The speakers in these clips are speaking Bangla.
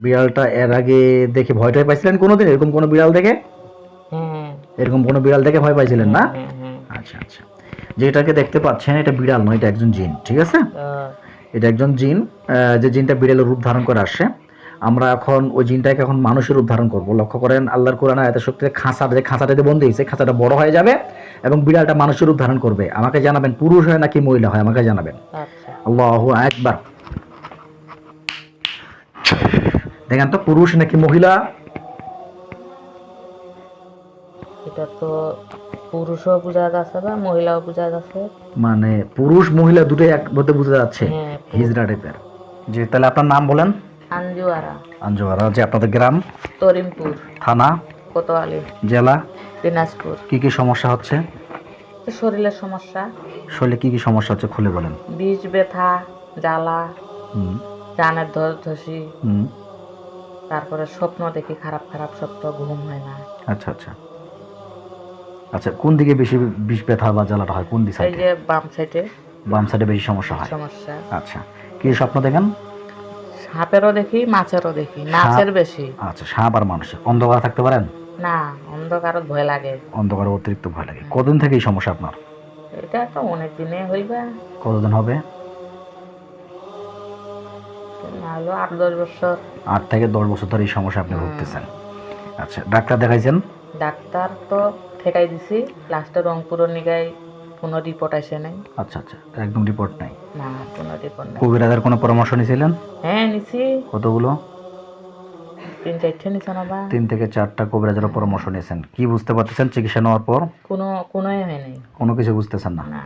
বিড়ালটা এর আগে দেখে ভয়টাই পাইছিলেন কোনোদিন এরকম কোনো বিড়াল দেখে? হ্যাঁ, এরকম কোনো বিড়াল দেখে ভয় পাইছিলেন না? হ্যাঁ, হ্যাঁ। আচ্ছা আচ্ছা। যেটাকে দেখতে পাচ্ছেন এটা বিড়াল নয়, এটা একজন জিন, ঠিক আছে? এটা একজন জিন, যে জিনটা বিড়ালের রূপ ধারণ করে আসে। আমরা এখন ওই জিনটাকে এখন মানুষের রূপ ধারণ করবো। লক্ষ্য করেন আল্লাহর কোরআন আয়াতে শক্তিতে যে খাঁচাটাতে বন্দি হয়েছে, খাঁচাটা বড় হয়ে যাবে এবং বিড়ালটা মানুষের রূপ ধারণ করবে। আমাকে জানাবেন পুরুষ হয় নাকি মহিলা হয়, আমাকে জানাবেন। আচ্ছা। আল্লাহু আকবার। দেখেন তো পুরুষ নাকি মহিলা? এটা তো পুরুষও বোঝা যাচ্ছে বা মহিলাও বোঝা যাচ্ছে। মানে পুরুষ মহিলা দুটোই এক মধ্যে বোঝা যাচ্ছে, হ্যাঁ, হিজড়া টাইপের। জি, তাহলে আপনার নাম বলেন। আঞ্জুয়ারা, আঞ্জুয়ারা। যে আপনাদের গ্রাম, তরিমপুর, থানা, কোতোয়ালি, জেলা, দিনাজপুর। কি কি সমস্যা হচ্ছে? তো শরীরের সমস্যা, শরীরে কি কি সমস্যা হচ্ছে খুলে বলেন। বিষ ব্যথা, জ্বালা, হুম কানের ধসি, হুম। তারপরে স্বপ্ন দেখি, খারাপ খারাপ স্বপ্ন, ঘুম হয় না। আচ্ছা আচ্ছা আচ্ছা। কোন দিকে বেশি বিষ ব্যথা বা জ্বালাটা হয়, কোন দিক এই সাইডে? যে বাম সাইডে বাম সাইডে বেশি সমস্যা হয়। সমস্যা। আচ্ছা, কি স্বপ্ন দেখেন? সাপেরও দেখি, মাছেরও দেখি, মাছের বেশি। আচ্ছা, সাপ আর মানুষের। অন্ধকারে থাকতে পারেন? না, অন্ধকারত ভয় লাগে। অন্ধকারে অতিরিক্ত ভয় লাগে। কতদিন থেকে এই সমস্যা আপনার? এটা তো অনেক দিনে হইবা, কতদিন হবে? নাহলে 8-10 বছর। 8 থেকে 10 বছর ধরে এই সমস্যা আপনি ভুগতেছেন। আচ্ছা, ডাক্তার দেখাইছেন? ডাক্তার তো ঠেকাই দিছি, লাস্টে রংপুর নিগাই কোনো রিপোর্ট আসে নাই। আচ্ছা আচ্ছা, একদম রিপোর্ট নাই? না, কোনো রিপোর্ট নাই। কবিরাজের কোনো পরামর্শ নিয়েছিলেন? হ্যাঁ, নিছি। কতগুলো? 3-4টে নিছে না বা? 3 থেকে 4টা কবিরাজের পরামর্শ নিয়েছেন। কি বুঝতে পারতেছেন চিকিৎসা নেওয়ার পর? কোনোই হয় নাই। কোনো কিছু বুঝতেছেন না? না,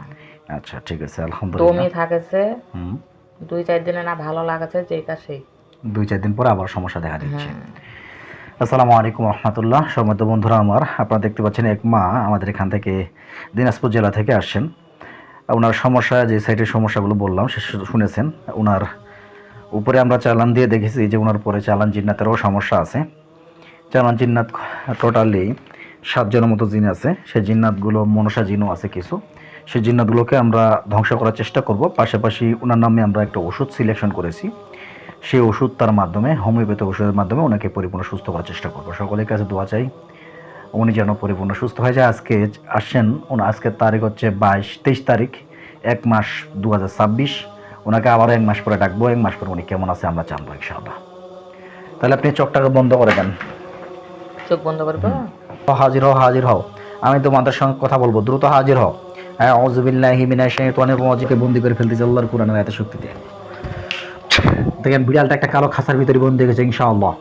আচ্ছা, ঠিক আছে, আলহামদুলিল্লাহ। দমই থাকেছে, হুম। 2-4 দিনে না ভালো লাগাছে, যেটা সেই। 2-4 দিন পরে আবার সমস্যা দেখা দিচ্ছে। হ্যাঁ। আসসালামু আলাইকুম রহমতুল্লাহ। সম্মানিত বন্ধুরা আমার, আপনারা দেখতে পাচ্ছেন এক মা আমাদের এখান থেকে দিনাজপুর জেলা থেকে আসছেন। ওনার সমস্যা, যে সাইটের সমস্যাগুলো বললাম সে শুনেছেন। ওনার উপরে আমরা চালান দিয়ে দেখেছি যে ওনার পরে চালান জিন্নাতেরও সমস্যা আছে। চালান জিন্নাত টোটালি 7জনের মতো জিন আছে। সেই জিন্নাতগুলো মনসা জিনও আছে কিছু। সেই জিন্নাতগুলোকে আমরা ধ্বংস করার চেষ্টা করব। পাশাপাশি ওনার নামে আমরা একটা ওষুধ সিলেকশন করেছি। সেই ওষুধ তার মাধ্যমে, হোমিওপ্যাথি ওষুধের মাধ্যমে ওনাকে পরিপূর্ণ সুস্থ করার চেষ্টা করবো। সকলের কাছে দোয়া চাই উনি যেন পরিপূর্ণ সুস্থ হয়ে যায়। আজকে আসছেন আজকের তারিখ হচ্ছে 23 তারিখ 1 মাস 2026। ওনাকে আবারও 1 মাস পরে ডাকবো। 1 মাস পরে উনি কেমন আছে আমরা জানবো ইনশাআল্লাহ। তাহলে আপনি চোখটাকে বন্ধ করে দেন। চোখ বন্ধ করবো? হাজির হও, হাজির হও। আমি তোমাদের সঙ্গে কথা বলবো, দ্রুত হাজির হও। হ্যাঁ, আউযু বিল্লাহি মিনাশ শাইতানির রাজিমকে বন্দি করে ফেলতেছে আল্লাহর কোরআনের আয়াতের শক্তিতে। দেখেন বিড়ালটা একটা কালো খাঁচার ভিতরে বন্দি হয়ে গেছে ইনশাআল্লাহ।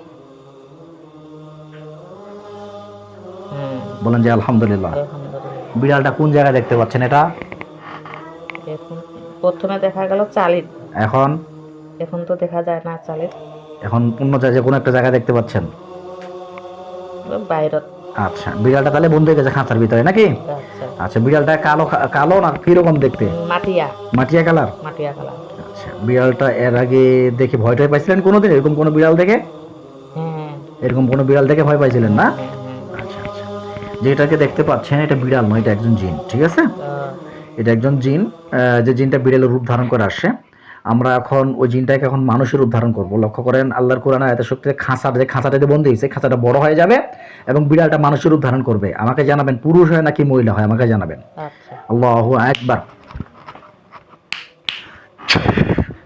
বলেন যে আলহামদুলিল্লাহ। আলহামদুলিল্লাহ। বিড়ালটা কোন জায়গায় দেখতে পাচ্ছেন এটা? এখন প্রথমে দেখা গেল চালিত, এখন এখন তো দেখা যায় না চালিত। এখন অন্য জায়গায় কোনো একটা জায়গায় দেখতে পাচ্ছেন? বাইরত। আচ্ছা, বিড়ালটা তাহলে বন্ধ হয়ে গেছে খাঁচার ভিতরে নাকি? আচ্ছা। আচ্ছা, বিড়ালটা কালো কালো না কিরকম দেখতে? মাটিয়া, মাটিয়া কালার? মাটিয়া কালার। আচ্ছা, বিড়ালটা এর আগে দেখে ভয়টাই পাইছিলেন কোনোদিন এরকম কোনো বিড়াল দেখে? হ্যাঁ, এরকম কোনো বিড়াল দেখে ভয় পাইছিলেন না? হ্যাঁ, হ্যাঁ। আচ্ছা আচ্ছা। যেটাকে দেখতে পাচ্ছেন এটা বিড়াল নয়, এটা একজন জিন, ঠিক আছে? এটা একজন জিন, যে জিনটা বিড়ালের রূপ ধারণ করে আসে। আমরা এখন ওই জিনটাকে এখন মানুষের রূপ ধারণ করবো। লক্ষ্য করেন আল্লাহর কোরআন আয়াতে শক্তিতে যে খাঁচাটাতে বন্দি হয়েছে, খাঁচাটা বড় হয়ে যাবে এবং বিড়ালটা মানুষের রূপ ধারণ করবে। আমাকে জানাবেন পুরুষ হয় নাকি মহিলা হয়, আমাকে জানাবেন। আচ্ছা। আল্লাহু আকবার।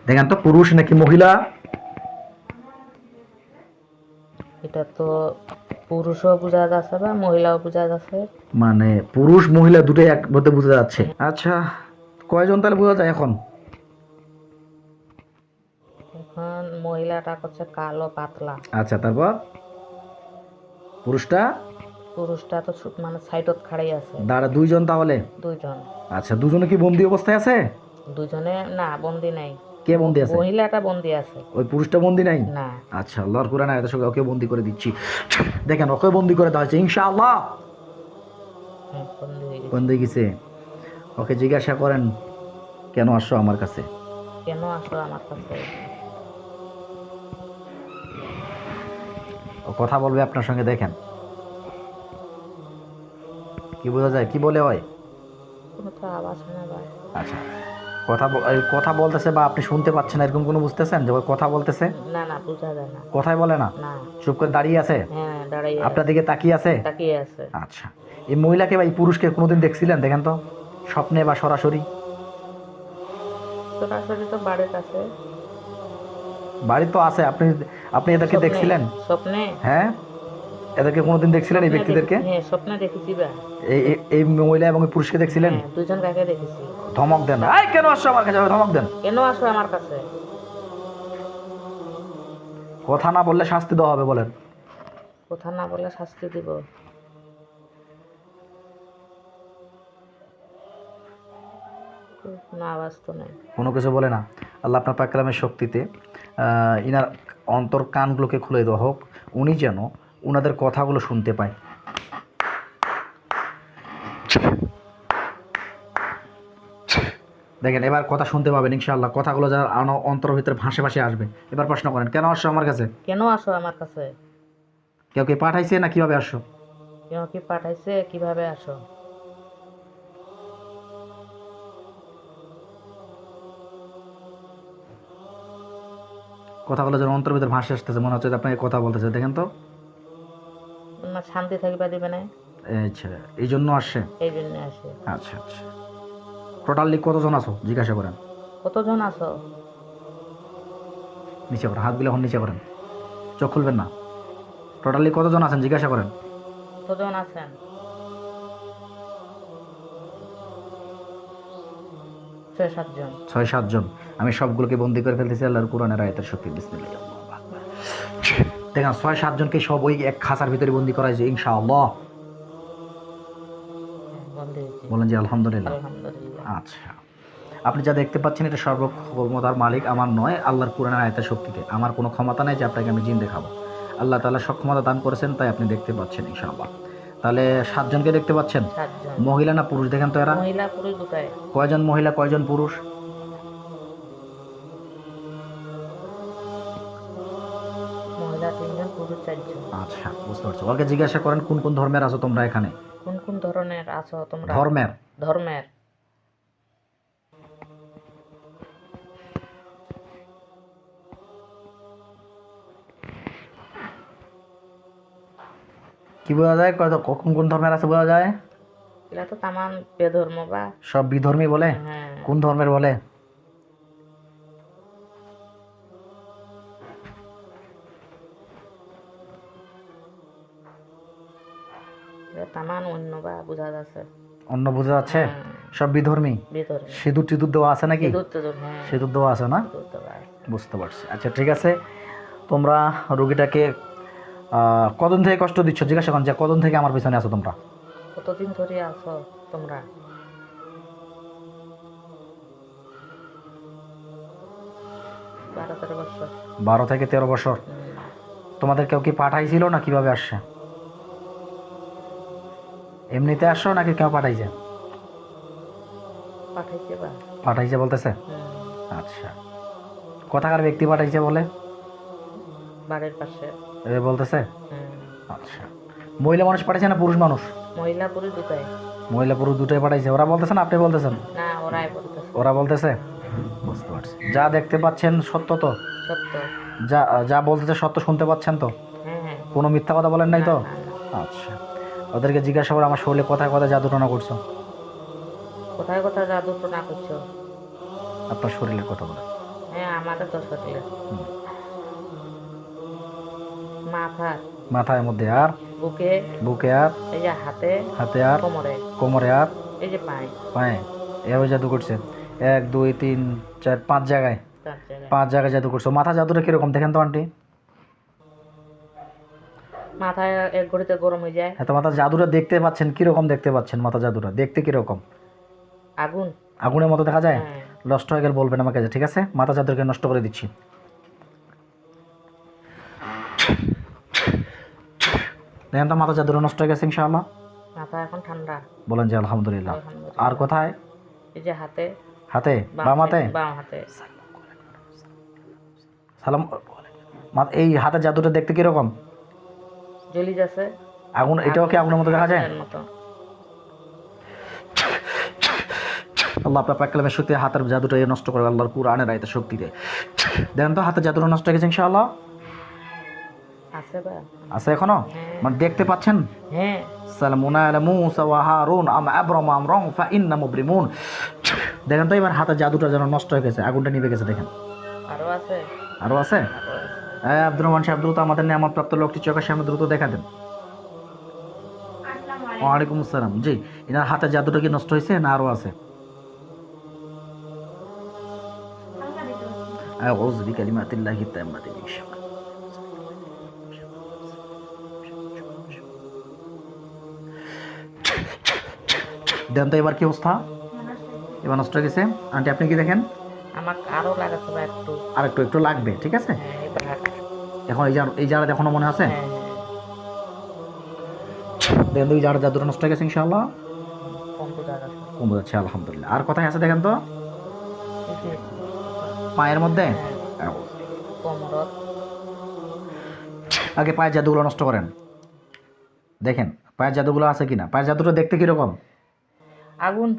দেখেন তো পুরুষ নাকি মহিলা? এটা তো পুরুষও বোঝা যাচ্ছে বা মহিলাও বোঝা যাচ্ছে। মানে পুরুষ মহিলা দুটোই এক মধ্যে বোঝা যাচ্ছে। আচ্ছা, কয়জন তাহলে বোঝা যায় এখন? এখন মহিলাটা হচ্ছে কালো পাতলা। আচ্ছা, তারপর পুরুষটা? পুরুষটা তো মানে সাইডত খাড়াই আছে। দাঁড়া, 2জন তাহলে? 2জন। আচ্ছা, 2জনে কি বন্দি অবস্থায় আছে? 2জনে না, বন্দি নাই। কে বন্দি আছে? মহিলাটা বন্দি আছে। ওই পুরুষটা বন্দি নাই? না। আচ্ছা, আল্লাহর কোরআন আয়াতের সঙ্গে ওকে বন্দি করে দিচ্ছি। দেখেন ওকে বন্দি করে দেওয়া হয়েছে ইনশাআল্লাহ। বন্দি হয়ে গেছে। বন্দি গেছে। ওকে জিজ্ঞাসা করেন কেন আসছো আমার কাছে। কেন আসলো আমার কাছে? ও কথা বলবে আপনার সঙ্গে, দেখেন কি বোঝা যায়, কি বলে হয়? কোনো তো আওয়াজ হয় না ভাই। আচ্ছা, এই কথা বলতেছে বা আপনি শুনতে পাচ্ছেন এরকম কোনো বুঝতেছেন যে ওই কথা বলতেছে? না না, বোঝা যায় না। কথাই বলে না, না। চুপ করে দাঁড়িয়ে আছে, হ্যাঁ, দাঁড়াইয়ে আপনার দিকে তাকিয়ে আছে। তাকিয়ে আছে। আচ্ছা, এই মহিলাকে বা এই পুরুষকে কোনোদিন দেখছিলেন? দেখেন তো, স্বপ্নে বা সরাসরি। সরাসরি তো বাড়ির কাছে। বাড়ি তো আছে, আপনি আপনি এদেরকে স্বপ্নে। দেখছিলেন? স্বপ্নে। হ্যাঁ, এদেরকে কোনোদিন দেখছিলেন এই স্বপ্নে ব্যক্তিদেরকে? হ্যাঁ, স্বপ্নে দেখেছি বা। এই মহিলা এবং এই পুরুষকে দেখছিলেন? হ্যাঁ, দুজন কাকে দেখেছি। ধমক দেন, এই কেন আসছো আমার কাছে, ধমক দেন। কেন আসো আমার কাছে? কথা না বললে শাস্তি দেওয়া হবে, বলেন। কথা না বলে শাস্তি দিব? না, আওয়াজ তো নেই। কোনো কিছু বলে না। আল্লাহ আপনার পাক কালামের শক্তিতে ইনার অন্তর কানগুলোকে খুলে দেওয়া হোক, উনি যেন উনাদের কথাগুলো শুনতে পায়। দেখেন, এবার কথা শুনতে পাবেন ইনশাআল্লাহ। কথাগুলো যার অন্তরের ভিতরে ভাসে ভাসে আসবে। এবার প্রশ্ন করেন, কেন আসছো আমার কাছে? কেন আসো আমার কাছে? কেউ কি পাঠাইছে না কিভাবে আসছো? কেউ কি পাঠাইছে? কিভাবে আসো? কথাগুলো যেন অন্তরের ভিতরে ভাসে আসতেছে, মনে হচ্ছে যে আপনাকে কথা বলতেছে। দেখেন তো, না, শান্তি থাকিবা দিবে না, আচ্ছা, এই জন্য আসছে। এই জন্য আসে। আচ্ছা আচ্ছা, টোটালি কতজন আছো জিজ্ঞাসা করেন। কতজন আছো? নিচে করেন, হাতগুলো এখন নিচে করেন, চোখ খুলবেন না। টোটালি কতজন আছেন জিজ্ঞাসা করেন। কতজন আছেন? 6-7 জন। 6-7 জন। আমি সবগুলোকে বন্দি করে ফেলতেছি আল্লাহর কোরআনের আয়াতের শক্তি। বিসমিল্লাহ। দেখেন, 6-7 জনকে সব ওই এক খাঁচার ভিতরে বন্দি করা হয়েছে ইনশাআল্লাহ। বন্ধ হয়েছে। বলেন যে আলহামদুলিল্লাহ। আলহামদুলিল্লাহ। আচ্ছা, আপনি যা দেখতে পাচ্ছেন এটা সর্বক্ষমতার মালিক আমার নয়, আল্লাহর কোরআনের আয়াতের শক্তিতে। আমার কোনো ক্ষমতা নেই যে আপনাকে আমি জিন দেখাবো। আল্লাহ তাআলা সক্ষমতা দান করেছেন, তাই আপনি দেখতে পাচ্ছেন ইনশাআল্লাহ। তাহলে 7 জনকে দেখতে পাচ্ছেন। 7 জন। মহিলা না পুরুষ দেখেন তো এরা? মহিলা পুরুষ দুটাই। কয়জন মহিলা কয়জন পুরুষ? মহিলা 3 জন, পুরুষ 4 জন। আচ্ছা, বুঝতে পারছি। ওকে জিজ্ঞাসা করেন কোন কোন ধর্মের আছো তোমরা এখানে? কোন কোন ধরনের আছো তোমরা? ধর্মের। ধর্মের। কি বোঝা যায়, কোন কোন ধর্মের আছে বোঝা যায়? এরা তো তামান বেধর্ম বা। সব বিধর্মী বলে? হ্যাঁ। কোন ধর্মের বলে? এরা তামান অন্য বা বোঝা যাচ্ছে। অন্য বোঝা যাচ্ছে? হ্যাঁ। সব বিধর্মী। বেধর্ম। সিঁদুর টিঁদুর দেওয়া আছে নাকি? হ্যাঁ। সিঁদুর দেওয়া আছে না? সিঁদুর দেওয়া আছে। বুঝতে পারছি। আচ্ছা, ঠিক আছে। তোমরা রোগীটাকে কতদিন থেকে কষ্ট দিচ্ছ জিজ্ঞাসা করেন যে কতদিন থেকে আমার পিছনে আছো তোমরা? কতদিন ধরে আছো তোমরা? 12-13 বছর। 12 থেকে 13 বছর। তোমাদের কেউ কি পাঠাইছিল না কিভাবে আসছে? এমনিতে আসছো নাকি কেউ পাঠাইছে? পাঠাইছে বা। পাঠাইছে বলতেছে? আচ্ছা, কোথাকার ব্যক্তি পাঠাইছে বলে? বাড়ির পাশে। এ বলতেছে? আচ্ছা, মহিলা মানুষ পাঠাইছে না পুরুষ মানুষ? মহিলা পুরুষ দুটাই। মহিলা পুরুষ দুটোই পাঠাইছে। ওরা বলতেছে না আপনি বলতেছেন? না, ওরাই বলতেছে। ওরা বলতেছে। বুঝতে পারছি। যা দেখতে পাচ্ছেন সত্য তো? সত্য। যা যা বলতেছে সত্য শুনতে পাচ্ছেন তো? হ্যাঁ হ্যাঁ। কোনো মিথ্যা কথা বলেন নাই তো? না, না। আচ্ছা, ওদেরকে জিজ্ঞাসা করে আমার শরীরে কোথায় কোথায় জাদু টনা করছো? কোথায় কোথায় জাদু টোনা করছো? আপনার শরীরের কথা বলে। হ্যাঁ, আমাদের তো শরীরে। মাথার মধ্যে আর বুকে। বুকে আর এই যে হাতে। হাতে আর কোমরে। কোমরে আর এই যে পায়ে। পায়ে এভাবে জাদু করছে। 1 2 3 4 5 জায়গায়। 4 জায়গায়। 5 জায়গায় জাদু করছো। মাথা জাদুটা কিরকম দেখেন তো আন্টি? মাথায় এক ঘড়িতে গরম হয়ে যায়। হ্যাঁ, তো মাথা জাদুটা দেখতে পাচ্ছেন কিরকম দেখতে পাচ্ছেন? মাথা জাদুটা দেখতে কিরকম? আগুন। আগুনের মতো দেখা যায়? হ্যাঁ। নষ্ট হয়ে গেলে বলবেন আমাকে, ঠিক আছে? মাথা জাদুকে নষ্ট করে দিচ্ছি। দেখেন তো মাথা জাদুটা নষ্ট হয়ে গেছে ইনশাআল্লাহ। মাথা এখন ঠান্ডা। বলেন যে আলহামদুলিল্লাহ। আলহামদুলিল্লাহ। আর কোথায়? এই যে হাতে। হাতে? বাম হাতে? বাম হাতে। সালাম। এই হাতের জাদুটা দেখতে কিরকম? জ্বলি যাচ্ছে। আগুন? এটাও কি আগুনের মতো দেখা যায়? এর মতো। আল্লাহ আপনার পাক কালামের শক্তি হাতের জাদুটা নষ্ট করে আল্লাহর কুরআনের আয়াতের শক্তিতে দেখেন তো হাতের জাদুটা নষ্ট হয়ে গেছে ইনশাআল্লাহ। আছে বা? আছে এখনো? হ্যাঁ। মানে দেখতে পাচ্ছেন? হ্যাঁ। সালামুন আলা মুসা ওয়া হারুন আম আবরাম আমরন ফা ইন্না মুবরিমুন। দেখেন তো এবার হাতের জাদুটা যেন নষ্ট হয়ে গেছে, আগুনটা নিভে গেছে দেখেন। আরো আছে? আরো আছে? আরো আছে। হ্যাঁ আব্দুর রহমান সাহেব দ্রুত আমাদের নিয়ামত প্রাপ্ত লোকটি চোখের সামনে দ্রুত দেখা দেন। ওয়ালাইকুম আসসালাম। জি, এনার হাতের জাদুটা কি নষ্ট হয়েছে না আরো আছে? আউযু বিকালিমাতিল্লাহি তাম্মাতি মিন শাররি। দেন তো এবার কি অবস্থা? এবার নষ্ট হয়ে গেছে। আন্টি আপনি কি দেখেন? আমার আরো লাগাতে বা একটু। আর একটু একটু লাগবে, ঠিক আছে? হ্যাঁ, এবার এখন এই জায়গা এখনো মনে আছে? হ্যাঁ, দেখেন তো এই জাদুটা নষ্ট হয়ে গেছে ইনশাআল্লাহ। কম্পিউটার আছে। কমে যাচ্ছে আলহামদুলিল্লাহ। আর কোথায় আছে দেখেন তো? এই যে পায়ের মধ্যে? হ্যাঁ, কোমরত। আগে পায়ের জাদুগুলো নষ্ট করেন, দেখেন পায়ের জাদুগুলো আছে কিনা। পায়ের জাদুটা দেখতে কিরকম? আগুন।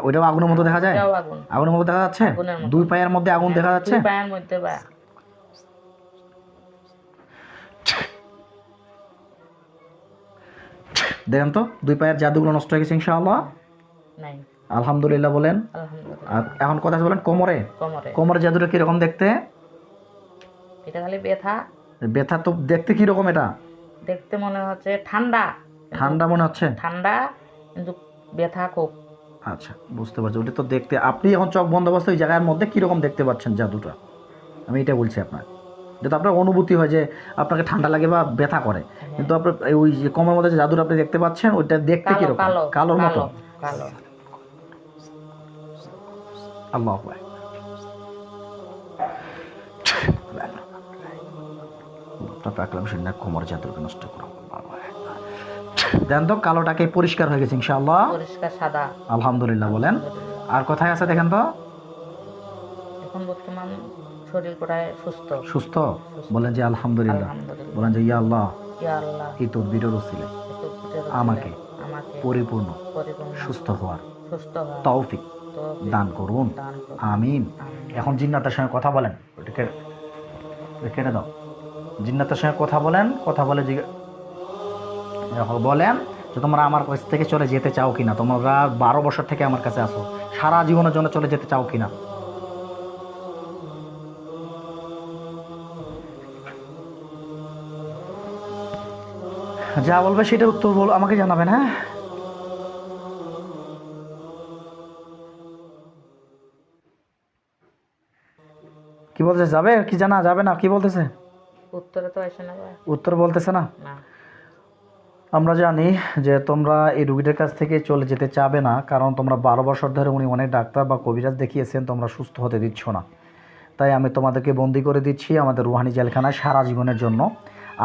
ওইটাও আগুনের মতো দেখা যায়? এটাও আগুন। আগুনের মতো দেখা যাচ্ছে? আগুনের মতো। দুই পায়ের মধ্যে আগুন দেখা যাচ্ছে? দুই পায়ের মধ্যে বা? দেখেন তো দুই পায়ের জাদুগুলো নষ্ট হয়ে গেছে ইনশাআল্লাহ। নাই। আলহামদুলিল্লাহ বলেন। আলহামদুলিল্লাহ। আর এখন কথা বলেন কোমরে। কোমরে। কোমরের জাদুটা কিরকম দেখতে? এটা খালি ব্যথা। ব্যথা তো দেখতে কিরকম এটা? দেখতে মনে হচ্ছে ঠান্ডা। ঠান্ডা মনে হচ্ছে? ঠান্ডা কিন্তু ব্যথা খুব। আচ্ছা বুঝতে পারছি। ওটা তো দেখতে আপনি এখন চোখ বন্ধ অবস্থায় ওই জায়গার মধ্যে কিরকম দেখতে পাচ্ছেন জাদুটা, আমি এটা বলছি আপনার। যেটা আপনার অনুভূতি হয় যে আপনাকে ঠান্ডা লাগে বা ব্যথা করে, কিন্তু আপনার ওই যে কোমরের মধ্যে যে জাদুটা আপনি দেখতে পাচ্ছেন ওইটা দেখতে কালো কিরকম? কালো কালোর মতো? কালো। আল্লাহ কোমর জাদুকে নষ্ট করো। দেন তো কালোটাকে পরিষ্কার হয়ে গেছে ইনশাআল্লাহ। পরিষ্কার সাদা। আলহামদুলিল্লাহ বলেন। আর কোথায় আছে দেখেন তো? এখন বর্তমান শরীর প্রায় সুস্থ। সুস্থ বলেন যে আলহামদুলিল্লাহ। আলহামদুলিল্লাহ। বলেন যে ইয়া আল্লাহ, ইয়া আল্লাহ, এই তদবিরের ওসিলে আমাকে পরিপূর্ণ সুস্থ হওয়ার তৌফিক দান করুন, আমিন। এখন জিন্নাতের সঙ্গে কথা বলেন, ওটাকে কেটে দাও। জিন্নাতের সঙ্গে কথা বলেন, কথা বলে বলেন যে তোমরা আমার কাছ থেকে চলে যেতে চাও কিনা, তোমরা 12 বছর থেকে আমার কাছে আসো, সারা জীবনের জন্য চলে যেতে চাও কিনা। যা বলবে সেটা উত্তর বল, আমাকে জানাবেন। হ্যাঁ কি বলতেছে? যাবে কি জানা যাবে না? কি বলতেছে? উত্তরে তো আসে না। উত্তর বলতেছে না। আমরা জানি যে তোমরা এই রুগীদের কাছ থেকে চলে যেতে চাবে না, কারণ তোমরা 12 বছর ধরে উনি অনেক ডাক্তার বা কবিরাজ দেখিয়েছেন, তোমরা সুস্থ হতে দিচ্ছ না। তাই আমি তোমাদেরকে বন্দি করে দিচ্ছি আমাদের রুহানি জেলখানায় সারা জীবনের জন্য।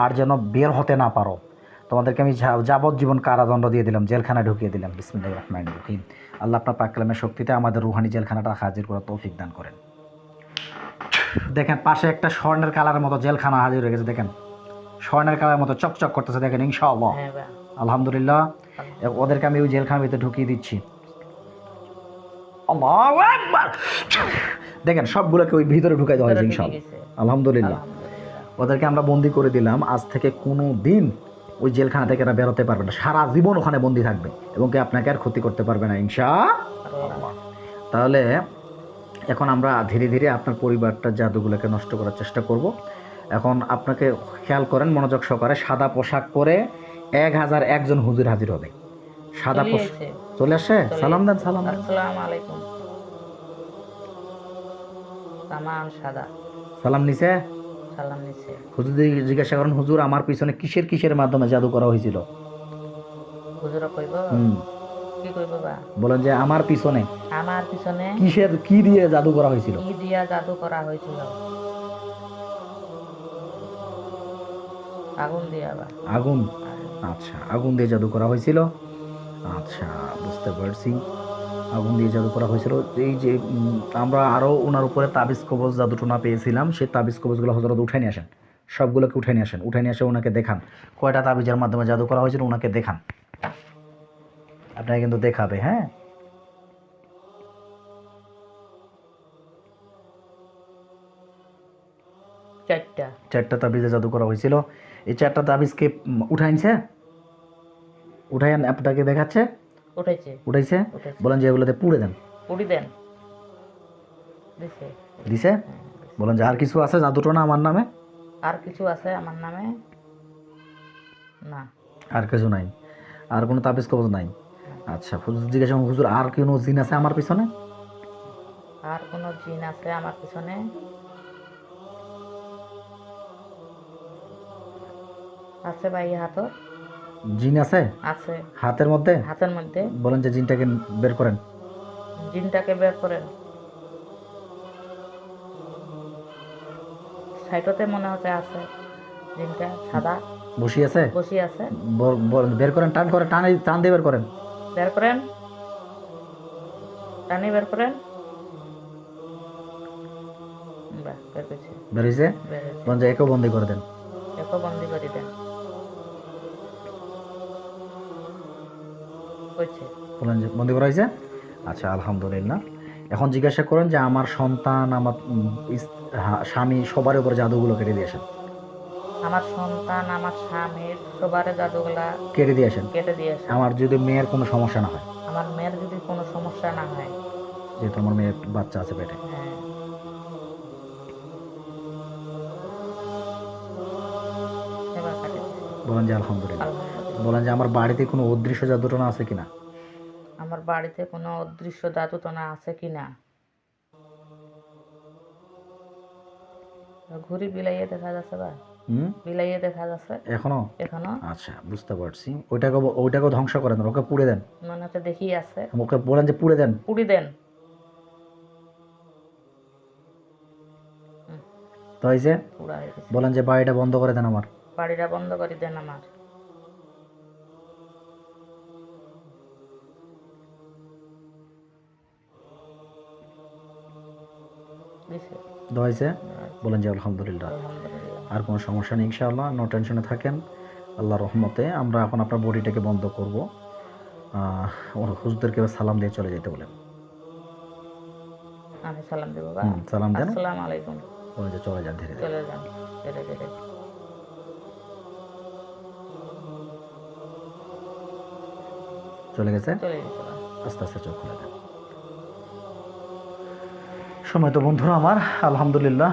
আর যেন বের হতে না পারো, তোমাদেরকে আমি যাবজ্জীবন কারাদণ্ড দিয়ে দিলাম, জেলখানায় ঢুকিয়ে দিলাম। বিসমিল্লাহির রহমানির রহিম। আল্লাহ আপনার পাক কালামের শক্তিতে আমাদের রুহানি জেলখানাটা হাজির করার তৌফিক দান করেন। দেখেন পাশে একটা স্বর্ণের কালারের মতো জেলখানা হাজির হয়ে গেছে, দেখেন স্বর্ণের কালারের মতো চকচক করতেছে, দেখেন ইনশাআল্লাহ। আলহামদুলিল্লাহ। ওদেরকে আমি ওই জেলখানার ভিতরে ঢুকিয়ে দিচ্ছি। আল্লাহু আকবার। দেখেন সবগুলোকে ওই ভিতরে ঢুকাই দেওয়া হয়েছে ইনশাআল্লাহ। আলহামদুলিল্লাহ। ওদেরকে আমরা বন্দি করে দিলাম। আজ থেকে কোনো দিন ওই জেলখানা থেকে এরা বেরোতে পারবে না, সারা জীবন ওখানে বন্দি থাকবে এবং কি আপনাকে আর ক্ষতি করতে পারবে না ইনশাআল্লাহ। তাহলে এখন আমরা ধীরে ধীরে আপনার পরিবারটা জাদুগুলোকে নষ্ট করার চেষ্টা করব। এখন আপনাকে খেয়াল করেন মনোযোগ সহকারে, সাদা পোশাক পরে 1001 জন হুজুর হাজির হবে। সাদা পোশাক চলে আসে। সালাম দেন। সালাম। আসসালামু আলাইকুম। তামাম সাদা। সালাম নিছে। সালাম নিছে। হুজুর জিজ্ঞাসা করেন হুজুর আমার পিছনে কিসের মাধ্যমে জাদু করা হয়েছিল? হুজুর কইব কি কইব বা? বলেন যে আমার পিছনে কি দিয়ে জাদু করা হয়েছিল? কি দিয়া জাদু করা হয়েছিল? আগুন দিয়া বা? আগুন। আচ্ছা আগুন দিয়ে জাদু করা হয়েছিল। আচ্ছা বুঝতে পারছি, আগুন দিয়ে জাদু করা হয়েছিল। এই যে আমরা আরও ওনার উপরে তাবিজ কবজ জাদুটোনা পেয়েছিলাম, সেই তাবিজ কবজগুলো হযরত উঠাই নিয়ে আসেন, সবগুলোকে উঠাই নিয়ে আসেন। উঠাই নিয়ে এসে ওনাকে দেখান কয়টা তাবিজের মাধ্যমে জাদু করা হয়েছিল, ওনাকে দেখান। আপনাকে কিন্তু দেখাবে। হ্যাঁ 4টা। 4টা তাবিজে জাদু করা হয়েছিল। এই 4টা তাবিজকে উঠাইছে, উঠাইন আপনাকে দেখাচ্ছে, উঠেছে। উঠাইছে। উঠেছে। বলেন যে এগুলোতে পুড়ে দেন। পুড়ি দেন। দিছে। দিছে। হ্যাঁ, দিছে। বলেন যে আর কিছু আছে জাদুটো না আমার নামে? আর কিছু আছে আমার নামে? না। আর কিছু নাই, আর কোনো তাবিজ কবজ নাই। আচ্ছা, হুজুর জিজ্ঞাসা করলেন, হুজুর আর কোনো জিন আছে আমার পিছনে? আর কোনো জিন আছে আমার পিছনে? আছে ভাই হাতর। জিন আছে আছে হাতের মধ্যে? হাতের মধ্যে। বলেন যে জিনটাকে বের করেন। জিনটাকে বের করেন। সাইটতে মনে হচ্ছে আছে জিনটা, সাদা বসি আছে? বসি আছে। বের করেন, টান করে, টান দিয়ে বের করেন। বের করেন, টানি বের করেন। বাহ, বের করছে। বের হয়েছে। বের হয়েছে। বলেন যে একেও বন্দি করে দেন। দেখো বন্দি করে দেন। হয়েছে। বলেন যে বন্দি করা হয়েছে। আচ্ছা, আলহামদুলিল্লাহ। এখন জিজ্ঞাসা করেন যে আমার সন্তান, আমার স্বামী সবার উপরে জাদুগুলো কেটে দিয়ে আসেন। আমার সন্তান, আমার স্বামীর সবার জাদুগুলা কেটে দিয়ে আসেন। কেটে দিয়েছে। আমার যদি মেয়ের কোনো সমস্যা না হয়, আমার মেয়ের যদি কোনো সমস্যা না হয়। যেহেতু আমার মেয়ের বাচ্চা আছে পেটে। হ্যাঁ। এবার কাটে দিছে। বলেন যে আলহামদুলিল্লাহ। আলহামদুলিল্লাহ। বলেন যে আমার বাড়িতে কোনো অদৃশ্য জাদুটনা আছে কিনা? আমার বাড়িতে কোনো অদৃশ্য জাদুটনা আছে কিনা? ঘুড়ি বিলাইয়ে দেখা যাচ্ছে বা? বিলাইয়ে দেখা যাচ্ছে এখনো? এখনো। আচ্ছা, বুঝতে পারছি। ওইটাকেও ধ্বংস করেন, ওকে পুড়ে দেন। মনে হচ্ছে দেখি আছে। ওকে বলেন যে পুড়ে দেন। পুড়ি দেন। তো হয়েছে। পুড়া হয়ে গেছে। বলেন যে বাড়িটা বন্ধ করে দেন আমার। বাড়িটা বন্ধ করে দেন আমার। দিছে। তো হয়েছে। বলেন যে আলহামদুলিল্লাহ। আলহামদুলিল্লাহ। আর কোনো সমস্যা নেই ইনশাআল্লাহ, নো টেনশনে থাকেন। আল্লাহর রহমতে আমরা এখন আপনার বডিটাকে বন্ধ করবো। হুজুরদেরকে সালাম দিয়ে চলে যেতে বলেন। আমি সালাম দেবো বা? সালাম দেন। আসসালামু আলাইকুম। বলেন যে চলে যান ধীরে ধীরে। চলে যান ধীরে ধীরে। চলে গেছে। চলে গেছে বা? আস্তে আস্তে চোখ খুলে দেন। সময় তো বন্ধুরা আমার, আলহামদুলিল্লাহ,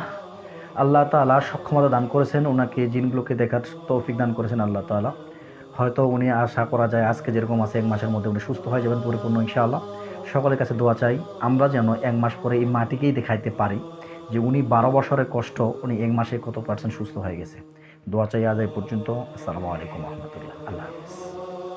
আল্লাহ তাআলা সক্ষমতা দান করেছেন, ওনাকে জিনগুলোকে দেখার তৌফিক দান করেছেন আল্লাহ তাআলা। হয়তো উনি আশা করা যায় আজকে যেরকম আছে 1 মাসের মধ্যে উনি সুস্থ হয়ে যাবেন পরিপূর্ণ ইনশাআল্লাহ। সকলের কাছে দোয়া চাই আমরা যেন 1 মাস পরে এই মাটিকেই দেখাইতে পারি যে উনি 12 বছরের কষ্ট উনি 1 মাসে কত % সুস্থ হয়ে গেছে। দোয়া চাই আজ এই পর্যন্ত। আসসালামু আলাইকুম রহমতুল্লাহ। আল্লাহ।